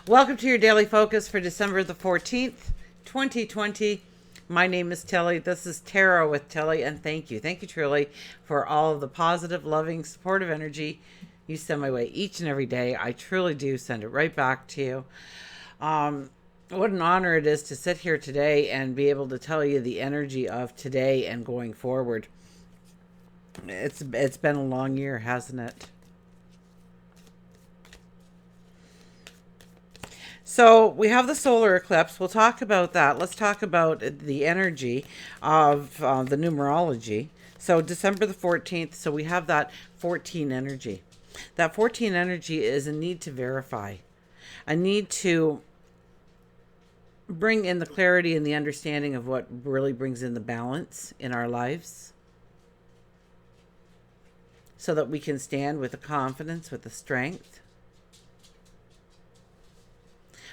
Welcome to your daily focus for December the 14th, 2020. My name is Tilly. This is Tarot with Tilly, and thank you. Thank you truly for all of the positive, loving, supportive energy you send my way each and every day. I truly do send it right back to you. What an honor it is to sit here today and be able to tell you the energy of today and going forward. It's been a long year, hasn't it? So we have the solar eclipse. We'll talk about that. Let's talk about the energy of the numerology. So December the 14th, so we have that 14 energy. That 14 energy is a need to verify, a need to bring in the clarity and the understanding of what really brings in the balance in our lives so that we can stand with the confidence, with the strength.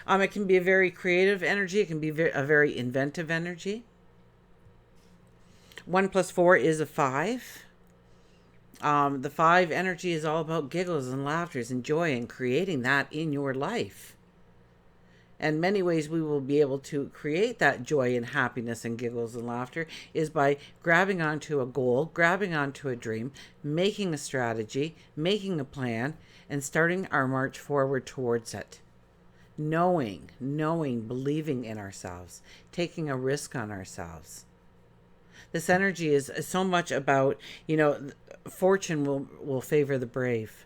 It can be a very creative energy. It can be a very inventive energy. 1 plus 4 is a 5. The 5 energy is all about giggles and laughters and joy and creating that in your life. And many ways we will be able to create that joy and happiness and giggles and laughter is by grabbing onto a goal, grabbing onto a dream, making a strategy, making a plan, and starting our march forward towards it. Knowing, believing in ourselves, taking a risk on ourselves. This energy is so much about, fortune will favor the brave.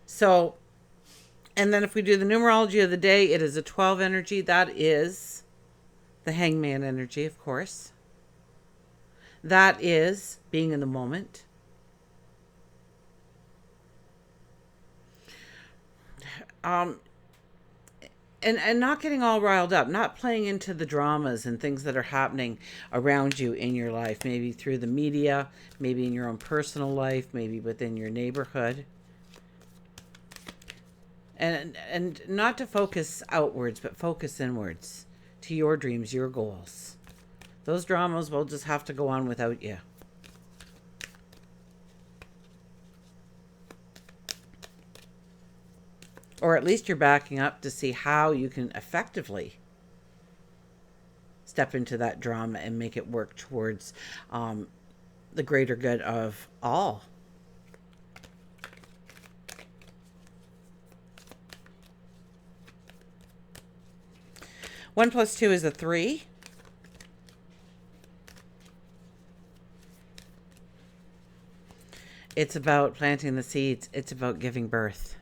So, and then if we do the numerology of the day, it is a 12 energy. That is the hangman energy, of course. That is being in the moment. And not getting all riled up, not playing into the dramas and things that are happening around you in your life, maybe through the media, maybe in your own personal life, maybe within your neighborhood. And not to focus outwards, but focus inwards to your dreams, your goals. Those dramas will just have to go on without you. Or at least you're backing up to see how you can effectively step into that drama and make it work towards the greater good of all. One plus 2 is a 3. It's about planting the seeds. It's about giving birth.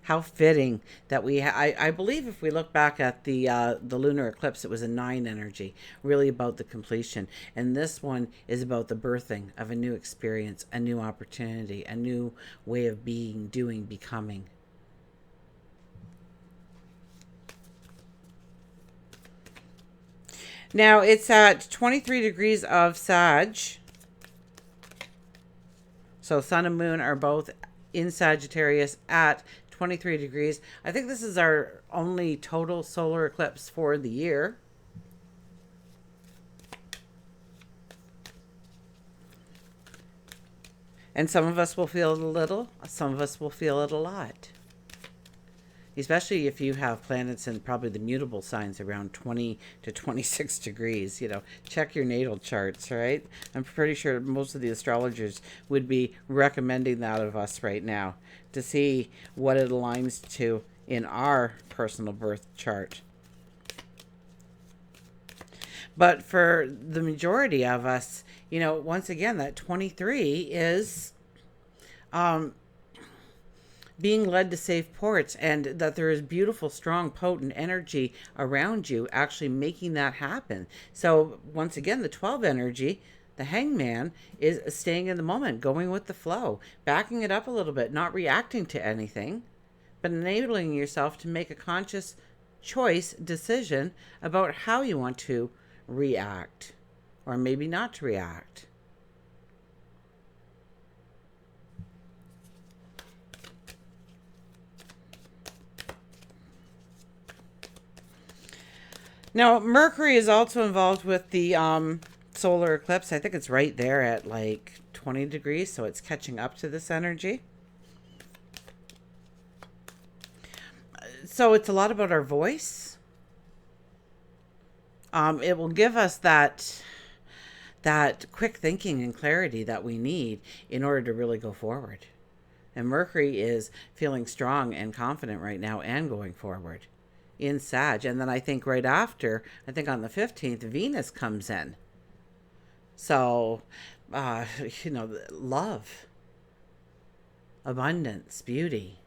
How fitting that I believe if we look back at the lunar eclipse, it was a 9 energy, really about the completion. And this one is about the birthing of a new experience, a new opportunity, a new way of being, doing, becoming. Now it's at 23 degrees of Sag. So Sun and Moon are both in Sagittarius at 23 degrees. I think this is our only total solar eclipse for the year. And some of us will feel it a little, some of us will feel it a lot. Especially if you have planets in probably the mutable signs around 20 to 26 degrees. Check your natal charts, right? I'm pretty sure most of the astrologers would be recommending that of us right now to see what it aligns to in our personal birth chart. But for the majority of us, once again, that 23 is being led to safe ports, and that there is beautiful, strong, potent energy around you actually making that happen. So once again, the 12 energy, the hangman, is staying in the moment, going with the flow, backing it up a little bit, not reacting to anything, but enabling yourself to make a conscious choice, decision about how you want to react, or maybe not to react. Now, Mercury is also involved with the solar eclipse. I think it's right there at like 20 degrees, so it's catching up to this energy. So it's a lot about our voice. It will give us that quick thinking and clarity that we need in order to really go forward. And Mercury is feeling strong and confident right now and going forward in Sag. And then I think right after, I think on the 15th, Venus comes in. So, love, abundance, beauty,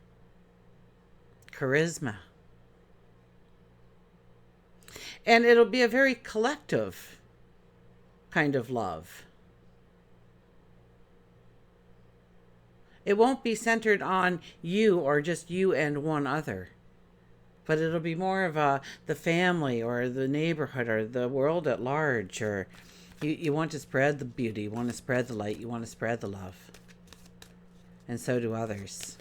charisma. And it'll be a very collective kind of love. It won't be centered on you or just you and one other, but it'll be more of the family or the neighborhood or the world at large. Or you want to spread the beauty, you want to spread the light, you want to spread the love. And so do others.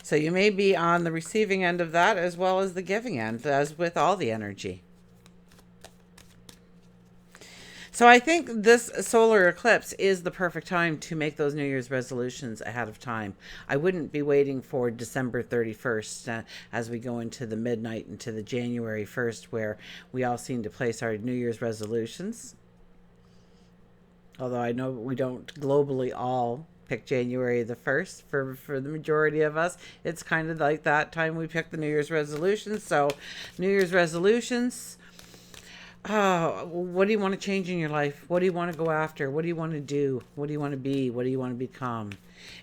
So you may be on the receiving end of that as well as the giving end, as with all the energy. So I think this solar eclipse is the perfect time to make those New Year's resolutions ahead of time. I wouldn't be waiting for December 31st as we go into the midnight into the January 1st, where we all seem to place our New Year's resolutions. Although I know we don't globally all pick January the 1st. For the majority of us, it's kind of like that time we pick the New Year's resolutions. So New Year's resolutions. What do you want to change in your life? What do you want to go after? What do you want to do? What do you want to be? What do you want to become?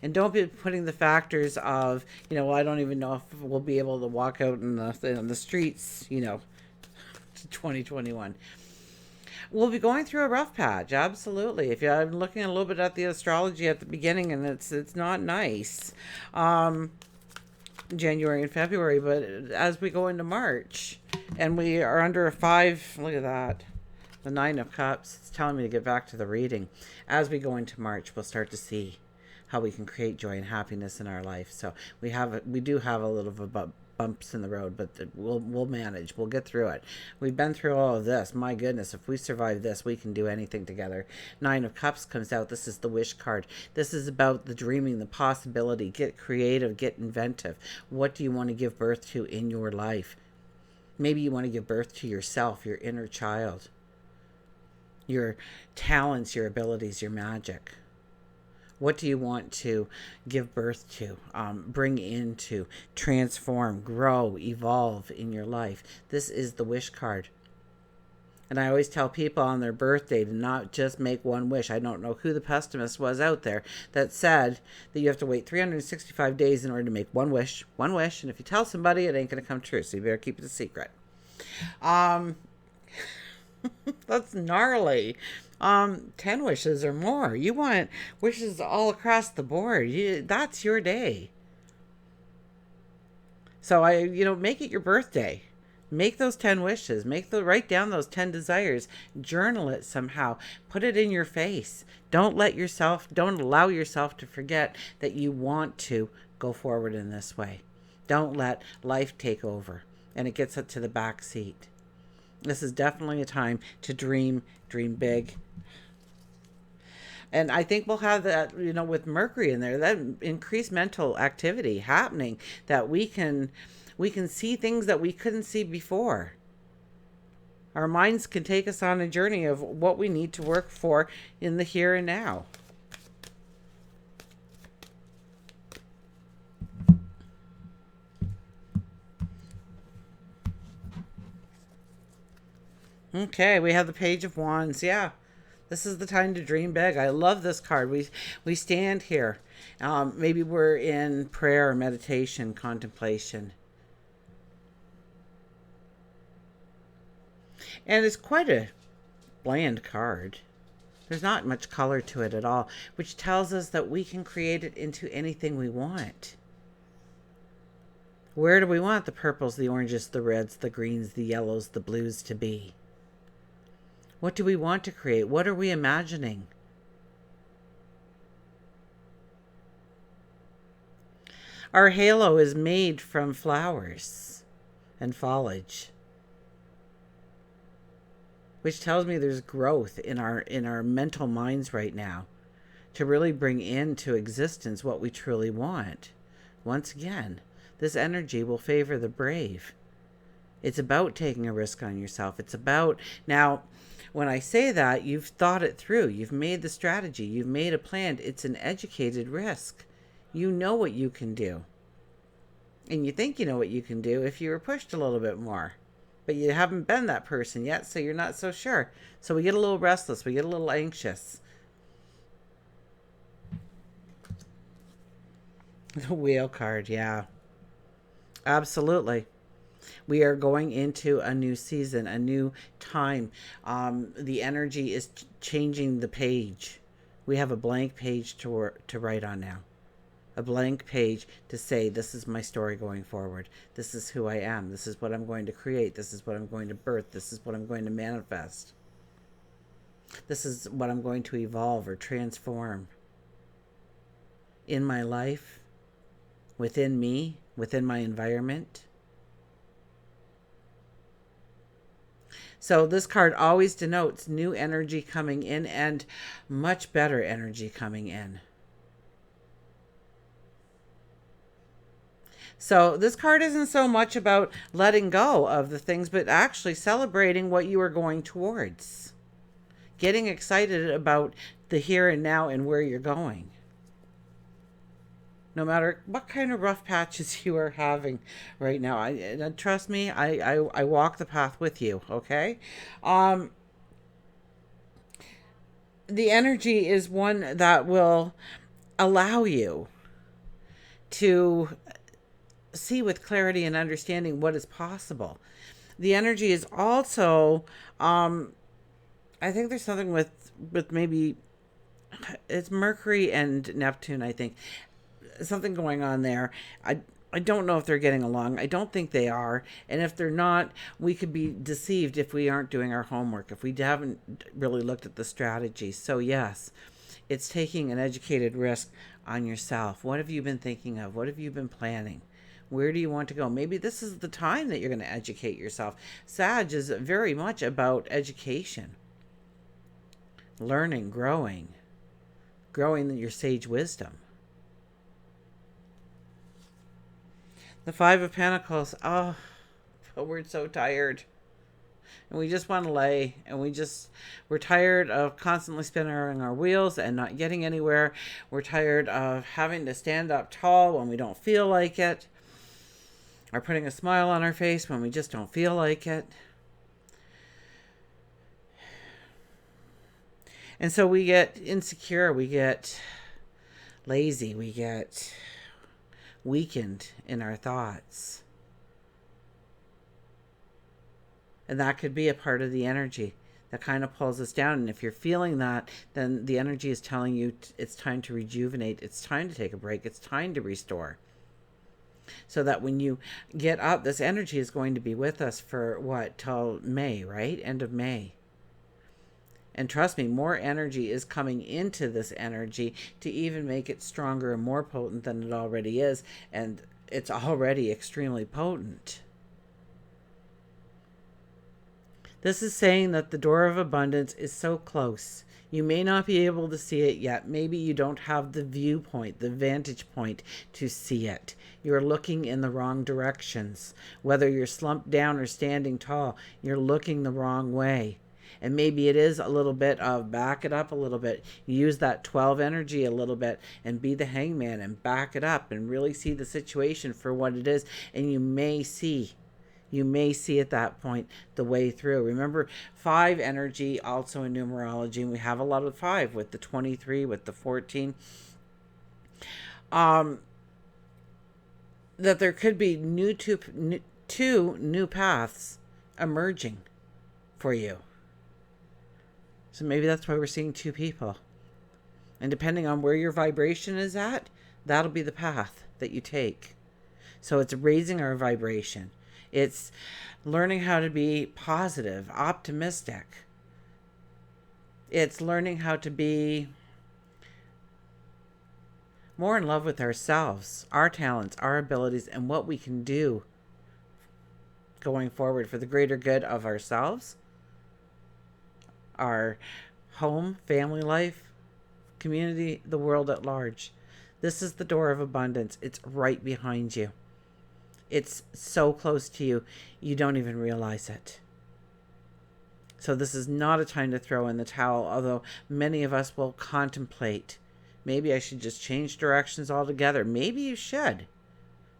And don't be putting the factors of, well, I don't even know if we'll be able to walk out in the streets, 2021. We'll be going through a rough patch, absolutely. If you're looking a little bit at the astrology at the beginning, and it's not nice. January and February, but as we go into March and we are under a 5, look at that, the 9 of Cups, it's telling me to get back to the reading. As we go into March, we'll start to see how we can create joy and happiness in our life. So we do have a little bit of bumps in the road, but we'll manage. We'll get through it. We've been through all of this. My goodness, if we survive this, we can do anything together. 9 of Cups comes out. This is the wish card. This is about the dreaming, the possibility. Get creative, get inventive. What do you want to give birth to in your life? Maybe you want to give birth to yourself, your inner child, your talents, your abilities, your magic. What do you want to give birth to, bring into, transform, grow, evolve in your life? This is the wish card. And I always tell people on their birthday to not just make one wish. I don't know who the pessimist was out there that said that you have to wait 365 days in order to make one wish. One wish. And if you tell somebody, it ain't going to come true. So you better keep it a secret. That's gnarly. 10 wishes or more. You want wishes all across the board. That's your day. So make it your birthday. Make those 10 wishes. Write down those 10 desires. Journal it somehow. Put it in your face. Don't allow yourself to forget that you want to go forward in this way. Don't let life take over and it gets up to the back seat. This is definitely a time to dream big. And I think we'll have that, with Mercury in there, that increased mental activity happening, that we can see things that we couldn't see before. Our minds can take us on a journey of what we need to work for in the here and now. Okay, we have the Page of Wands. Yeah, this is the time to dream big. I love this card. We stand here. Maybe we're in prayer, meditation, contemplation. And it's quite a bland card. There's not much color to it at all, which tells us that we can create it into anything we want. Where do we want the purples, the oranges, the reds, the greens, the yellows, the blues to be? What do we want to create? What are we imagining? Our halo is made from flowers and foliage, which tells me there's growth in our mental minds right now to really bring into existence what we truly want. once again, this energy will favor the brave. It's about taking a risk on yourself. It's about, now, when I say that, you've thought it through. You've made the strategy. You've made a plan. It's an educated risk. You know what you can do. And you think you know what you can do if you were pushed a little bit more. But you haven't been that person yet, so you're not so sure. So we get a little restless. We get a little anxious. The Wheel card, yeah. Absolutely. We are going into a new season, a new time. The energy is changing the page. We have a blank page to write on now. A blank page to say, this is my story going forward. This is who I am. This is what I'm going to create. This is what I'm going to birth. This is what I'm going to manifest. This is what I'm going to evolve or transform in my life, within me, within my environment. So this card always denotes new energy coming in and much better energy coming in. So this card isn't so much about letting go of the things, but actually celebrating what you are going towards. Getting excited about the here and now and where you're going. No matter what kind of rough patches you are having right now. And trust me, I walk the path with you, okay? The energy is one that will allow you to see with clarity and understanding what is possible. The energy is also, I think there's something with maybe, it's Mercury and Neptune, I think. Something going on there. I don't know if they're getting along. I don't think they are. And if they're not, we could be deceived if we aren't doing our homework, if we haven't really looked at the strategy. So yes, it's taking an educated risk on yourself. What have you been thinking of? What have you been planning? Where do you want to go? Maybe this is the time that you're going to educate yourself. Sag is very much about education. Learning, growing your sage wisdom. The Five of Pentacles. Oh, but we're so tired. And we just want to lay. And we're tired of constantly spinning our wheels and not getting anywhere. We're tired of having to stand up tall when we don't feel like it. Or putting a smile on our face when we just don't feel like it. And so we get insecure. We get lazy. We get weakened in our thoughts. And that could be a part of the energy that kind of pulls us down. And if you're feeling that, then the energy is telling you it's time to rejuvenate. It's time to take a break. It's time to restore. So that when you get up, this energy is going to be with us for what? Till May, right? End of May. And trust me, more energy is coming into this energy to even make it stronger and more potent than it already is. And it's already extremely potent. This is saying that the door of abundance is so close. You may not be able to see it yet. Maybe you don't have the viewpoint, the vantage point to see it. You're looking in the wrong directions. Whether you're slumped down or standing tall, you're looking the wrong way. And maybe it is a little bit of back it up a little bit. Use that 12 energy a little bit and be the hangman and back it up and really see the situation for what it is. And you may see at that point the way through. Remember, 5 energy also in numerology, and we have a lot of 5 with the 23, with the 14. That there could be two new paths emerging for you. So maybe that's why we're seeing 2 people. And depending on where your vibration is at, that'll be the path that you take. So it's raising our vibration. It's learning how to be positive, optimistic. It's learning how to be more in love with ourselves, our talents, our abilities, and what we can do going forward for the greater good of ourselves, our home, family life, community, the world at large. This is the door of abundance. It's right behind you. It's so close to you, you don't even realize it. So this is not a time to throw in the towel, although many of us will contemplate, maybe I should just change directions altogether. Maybe you should.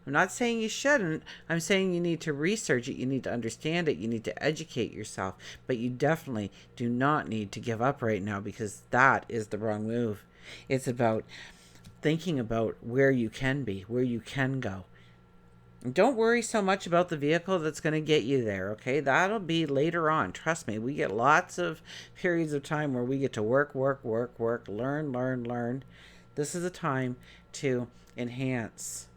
I'm not saying you shouldn't. I'm saying you need to research it. You need to understand it. You need to educate yourself. But you definitely do not need to give up right now, because that is the wrong move. It's about thinking about where you can be, where you can go. Don't worry so much about the vehicle that's going to get you there, okay? That'll be later on. Trust me, we get lots of periods of time where we get to work, learn. This is a time to enhance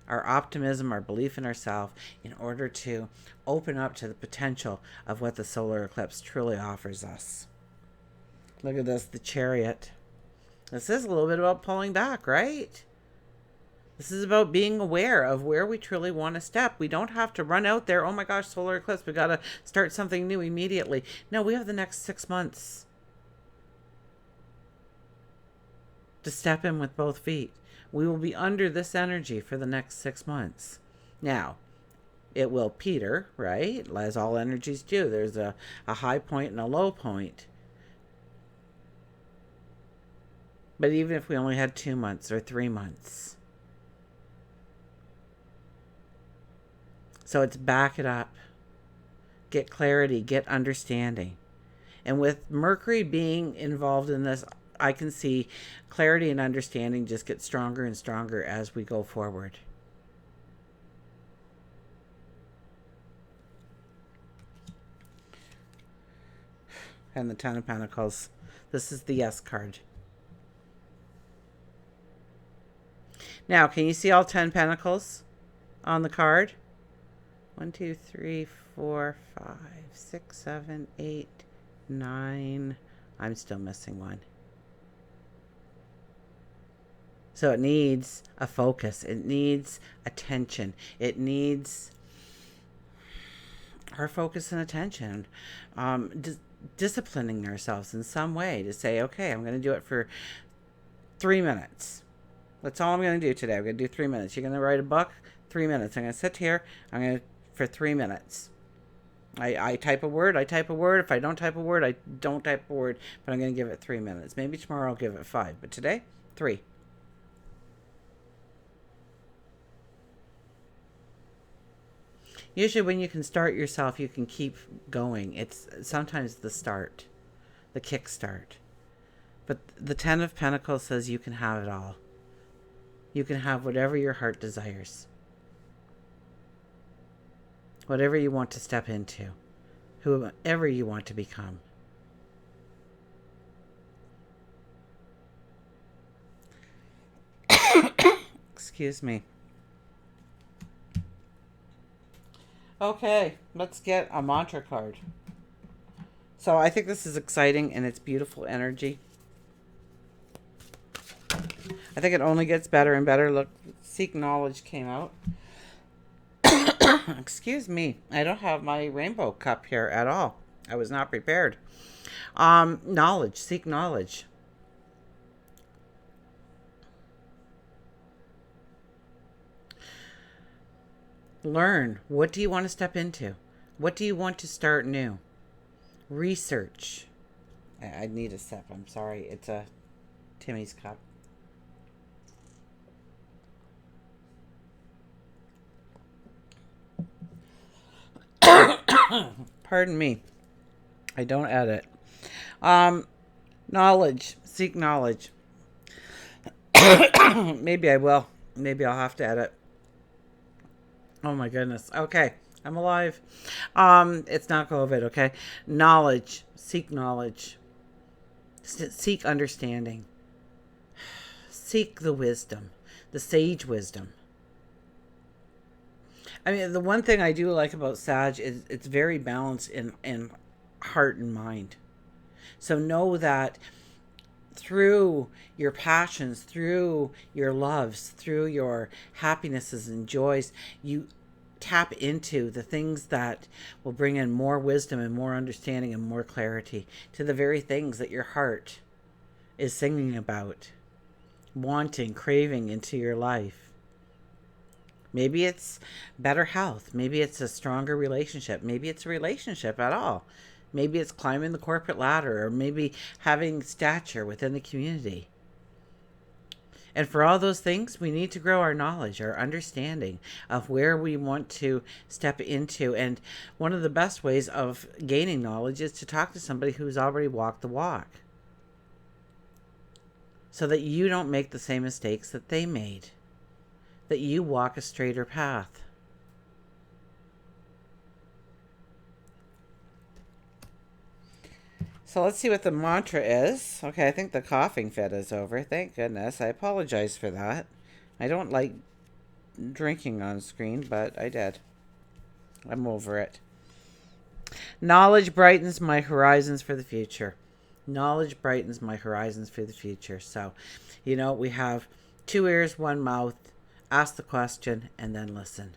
our optimism, our belief in ourselves, in order to open up to the potential of what the solar eclipse truly offers us. Look at this, the Chariot. This is a little bit about pulling back, right? This is about being aware of where we truly want to step. We don't have to run out there, oh my gosh, solar eclipse, we got to start something new immediately. No, we have the next 6 months to step in with both feet. We will be under this energy for the next 6 months. Now, it will peter, right? As all energies do. There's a high point and a low point. But even if we only had 2 months or 3 months. So it's back it up. Get clarity, get understanding. And with Mercury being involved in this, I can see clarity and understanding just get stronger and stronger as we go forward. And the Ten of Pentacles. This is the Yes card. Now, can you see all 10 Pentacles on the card? 1, 2, 3, 4, 5, 6, 7, 8, 9. I'm still missing one. So it needs a focus. It needs attention. It needs our focus and attention. Disciplining ourselves in some way to say, okay, I'm going to do it for 3 minutes. That's all I'm going to do today. I'm going to do 3 minutes. You're going to write a book, 3 minutes. I'm going to sit here. I'm going to for 3 minutes. I type a word. If I don't type a word, I don't type a word. But I'm going to give it 3 minutes. Maybe tomorrow I'll give it 5. But today, 3. Usually when you can start yourself, you can keep going. It's sometimes the start, the kick start. But the Ten of Pentacles says you can have it all. You can have whatever your heart desires. Whatever you want to step into. Whoever you want to become. Excuse me. Okay, let's get a mantra card. So I think this is exciting and it's beautiful energy. I think it only gets better and better. Look, Seek Knowledge came out. Excuse me. I don't have my rainbow cup here at all. I was not prepared. Knowledge. Seek knowledge. Learn. What do you want to step into? What do you want to start new? Research. I need a sip. I'm sorry. It's a Timmy's cup. Pardon me. I don't edit. Knowledge. Seek knowledge. Maybe I will. Maybe I'll have to edit. Oh my goodness. Okay. I'm alive. It's not COVID, okay? Knowledge. Seek knowledge. Seek understanding. Seek the wisdom. The sage wisdom. I mean, the one thing I do like about Sag is it's very balanced in heart and mind. So know that through your passions, through your loves, through your happinesses and joys, you tap into the things that will bring in more wisdom and more understanding and more clarity to the very things that your heart is singing about. wanting, craving into your life. Maybe it's better health. Maybe it's a stronger relationship. Maybe it's a relationship at all. Maybe it's climbing the corporate ladder, or maybe having stature within the community. And for all those things, we need to grow our knowledge, our understanding of where we want to step into. And one of the best ways of gaining knowledge is to talk to somebody who's already walked the walk, so that you don't make the same mistakes that they made, that you walk a straighter path. So let's see what the mantra is. Okay, I think the coughing fit is over. Thank goodness. I apologize for that. I don't like drinking on screen, but I did. I'm over it. Knowledge brightens my horizons for the future. Knowledge brightens my horizons for the future. So, we have 2 ears, 1 mouth. Ask the question and then listen.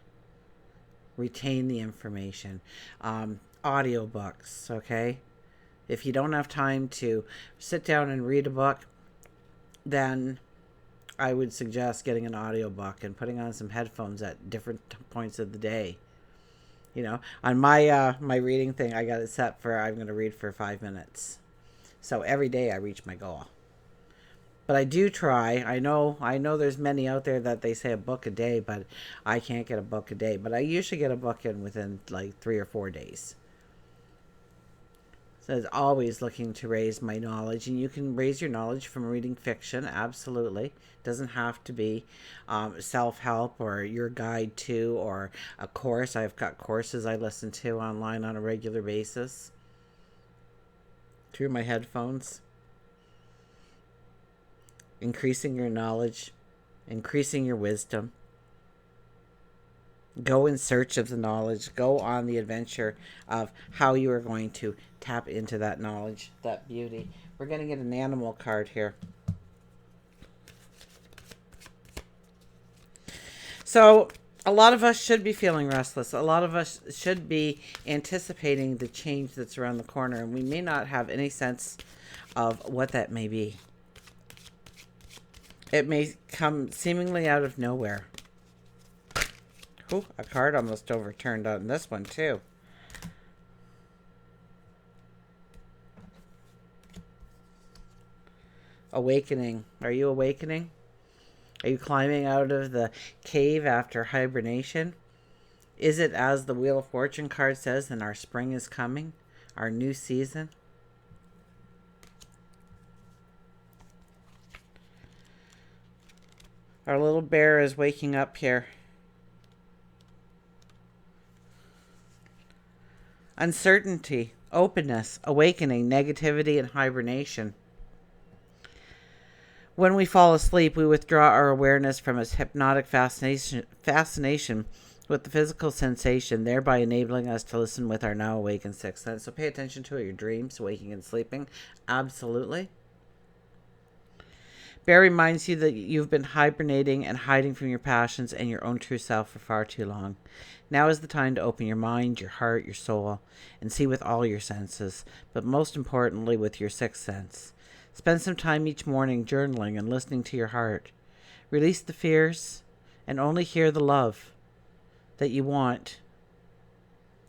Retain the information. Audiobooks, okay? If you don't have time to sit down and read a book, then I would suggest getting an audiobook and putting on some headphones at different points of the day. On my my reading thing, I got it set for I'm going to read for 5 minutes. So every day I reach my goal. But I do try. I know there's many out there that they say a book a day, but I can't get a book a day. But I usually get a book in within like 3 or 4 days. So it's always looking to raise my knowledge. And you can raise your knowledge from reading fiction, absolutely. It doesn't have to be self-help or your guide to, or a course. I've got courses I listen to online on a regular basis through my headphones. Increasing your knowledge, increasing your wisdom. Go in search of the knowledge. Go on the adventure of how you are going to tap into that knowledge, that beauty. We're going to get an animal card here. So a lot of us should be feeling restless. A lot of us should be anticipating the change that's around the corner, and we may not have any sense of what that may be. It may come seemingly out of nowhere. Ooh, a card almost overturned on this one too. Awakening. Are you awakening? Are you climbing out of the cave after hibernation? Is it, as the Wheel of Fortune card says, then our spring is coming? Our new season? Our little bear is waking up here. Uncertainty, openness, awakening, negativity, and hibernation. When we fall asleep, we withdraw our awareness from its hypnotic fascination with the physical sensation, thereby enabling us to listen with our now awakened sixth sense. So pay attention to your dreams, waking and sleeping. Absolutely. Bear reminds you that you've been hibernating and hiding from your passions and your own true self for far too long. Now is the time to open your mind, your heart, your soul, and see with all your senses, but most importantly with your sixth sense. Spend some time each morning journaling and listening to your heart. Release the fears and only hear the love that you want.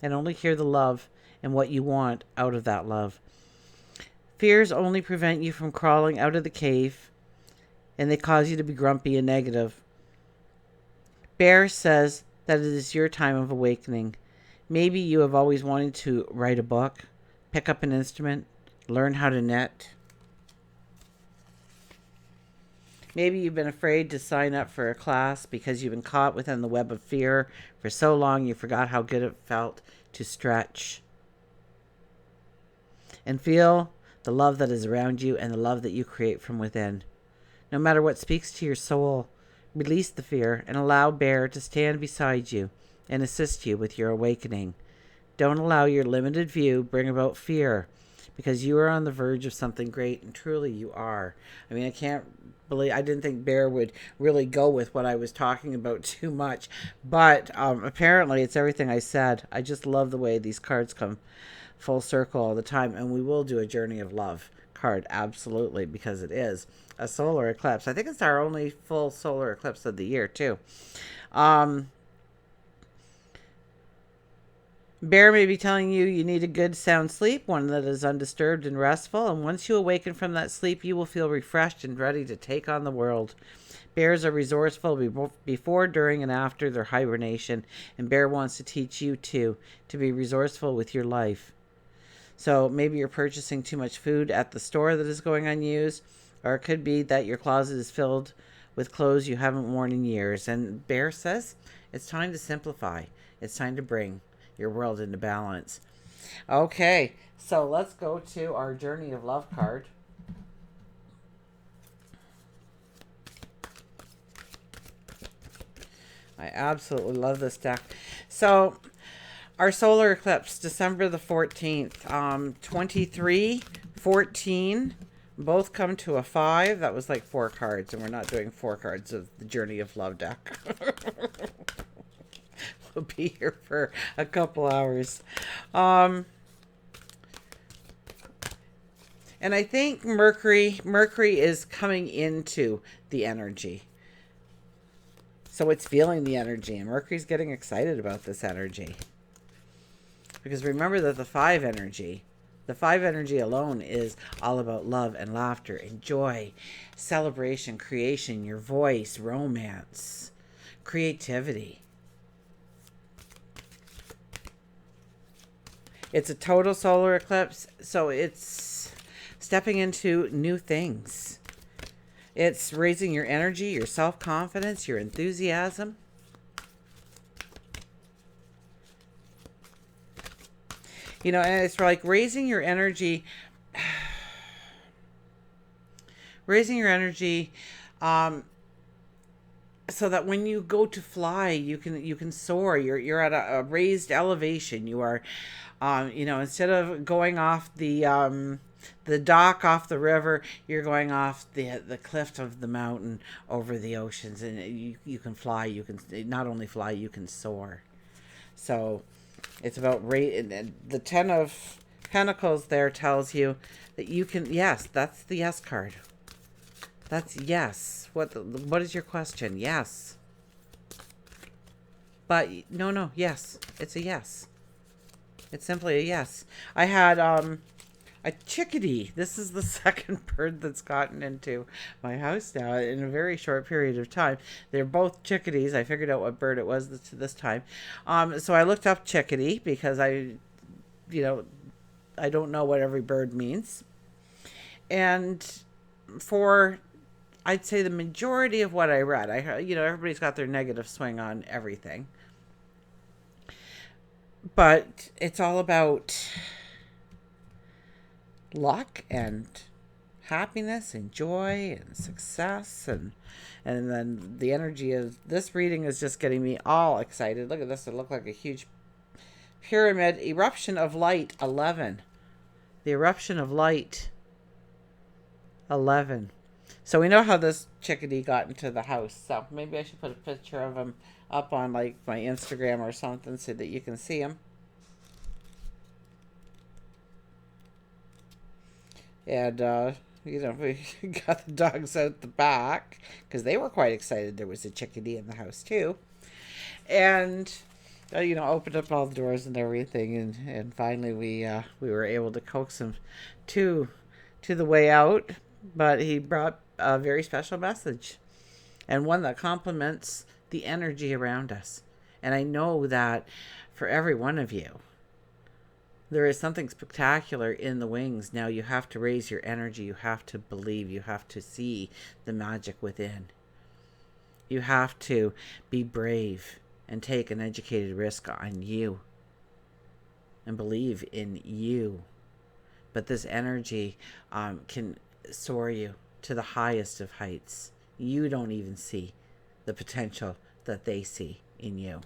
And only hear the love and what you want out of that love. Fears only prevent you from crawling out of the cave, and they cause you to be grumpy and negative. Bear says that it is your time of awakening. Maybe you have always wanted to write a book, pick up an instrument, learn how to knit. Maybe you've been afraid to sign up for a class because you've been caught within the web of fear for so long you forgot how good it felt to stretch and feel the love that is around you and the love that you create from within. No matter what speaks to your soul, release the fear and allow Bear to stand beside you and assist you with your awakening. Don't allow your limited view bring about fear, because you are on the verge of something great, and truly you are. I mean, I didn't think Bear would really go with what I was talking about too much, but apparently it's everything I said. I just love the way these cards come full circle all the time, and we will do a Journey of Love card. Absolutely, because it is a solar eclipse. I think it's our only full solar eclipse of the year, too. Bear may be telling you you need a good sound sleep, one that is undisturbed and restful. And once you awaken from that sleep, you will feel refreshed and ready to take on the world. Bears are resourceful before, during, and after their hibernation. And Bear wants to teach you, too, to be resourceful with your life. So maybe you're purchasing too much food at the store that is going unused. Or it could be that your closet is filled with clothes you haven't worn in years. And Bear says it's time to simplify. It's time to bring your world into balance. Okay, so let's go to our Journey of Love card. I absolutely love this deck. So our solar eclipse, December the 14th, 23, 14, both come to a 5. That was like 4 cards, and we're not doing 4 cards of the Journey of Love deck. We'll be here for a couple hours. And I think Mercury is coming into the energy. So it's feeling the energy, and Mercury's getting excited about this energy. Because remember that the 5 energy alone is all about love and laughter and joy, celebration, creation, your voice, romance, creativity. It's a total solar eclipse, so it's stepping into new things. It's raising your energy, your self-confidence, your enthusiasm. You know, and it's like raising your energy, so that when you go to fly, you can soar. You're at a raised elevation. You are, you know, instead of going off the dock off the river, you're going off the cliff of the mountain over the oceans, and you can fly. You can not only fly, you can soar. So it's about the 10 of Pentacles there tells you that you can. Yes, that's the yes card. That's yes. What is your question? Yes. But no, yes. It's a yes. It's simply a yes. I had a chickadee. This is the second bird that's gotten into my house now in a very short period of time. They're both chickadees. I figured out what bird it was this time. So I looked up chickadee because I don't know what every bird means. And for, I'd say, the majority of what I read, everybody's got their negative swing on everything. But it's all about luck and happiness and joy and success, and then the energy of this reading is just getting me all excited. Look at this. It looked like a huge pyramid. Eruption of light 11. The eruption of light 11. So we know how this chickadee got into the house. So maybe I should put a picture of him up on like my Instagram or something so that you can see him. And, we got the dogs out the back because they were quite excited. There was a chickadee in the house too. And, opened up all the doors and everything. And finally we were able to coax him to the way out. But he brought a very special message, and one that complements the energy around us. And I know that for every one of you, there is something spectacular in the wings. Now you have to raise your energy. You have to believe. You have to see the magic within. You have to be brave and take an educated risk on you and believe in you. But this energy can soar you to the highest of heights. You don't even see the potential that they see in you.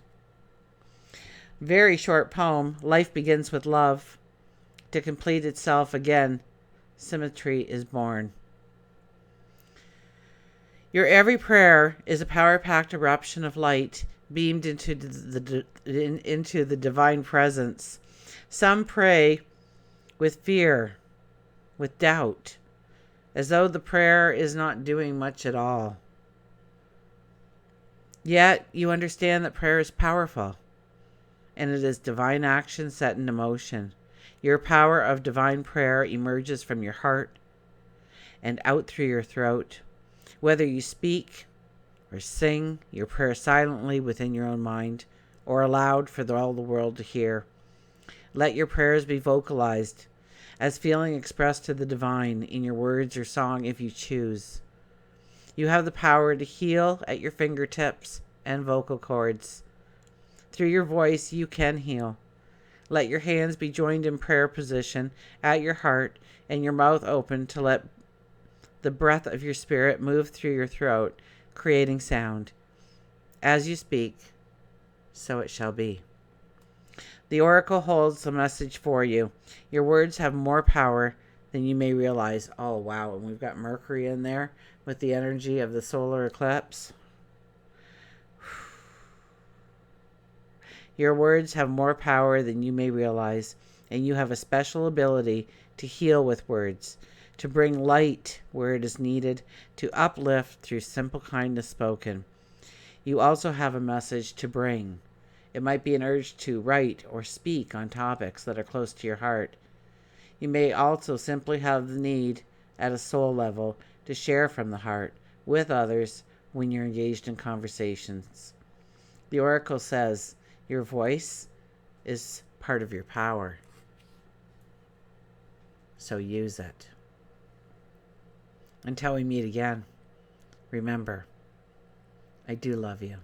Very short poem. Life begins with love. To complete itself again, symmetry is born. Your every prayer is a power-packed eruption of light beamed into the divine presence. Some pray with fear, with doubt, as though the prayer is not doing much at all. Yet you understand that prayer is powerful, and it is divine action set into motion. Your power of divine prayer emerges from your heart and out through your throat. Whether you speak or sing your prayer silently within your own mind or aloud for all the world to hear, let your prayers be vocalized as feeling expressed to the divine in your words or song if you choose. You have the power to heal at your fingertips and vocal cords. Through your voice, you can heal. Let your hands be joined in prayer position at your heart and your mouth open to let the breath of your spirit move through your throat, creating sound. As you speak, so it shall be. The oracle holds a message for you. Your words have more power than you may realize. Oh, wow. And we've got Mercury in there with the energy of the solar eclipse. Your words have more power than you may realize, and you have a special ability to heal with words, to bring light where it is needed, to uplift through simple kindness spoken. You also have a message to bring. It might be an urge to write or speak on topics that are close to your heart. You may also simply have the need, at a soul level, to share from the heart with others when you're engaged in conversations. The oracle says your voice is part of your power, so use it. Until we meet again, remember, I do love you.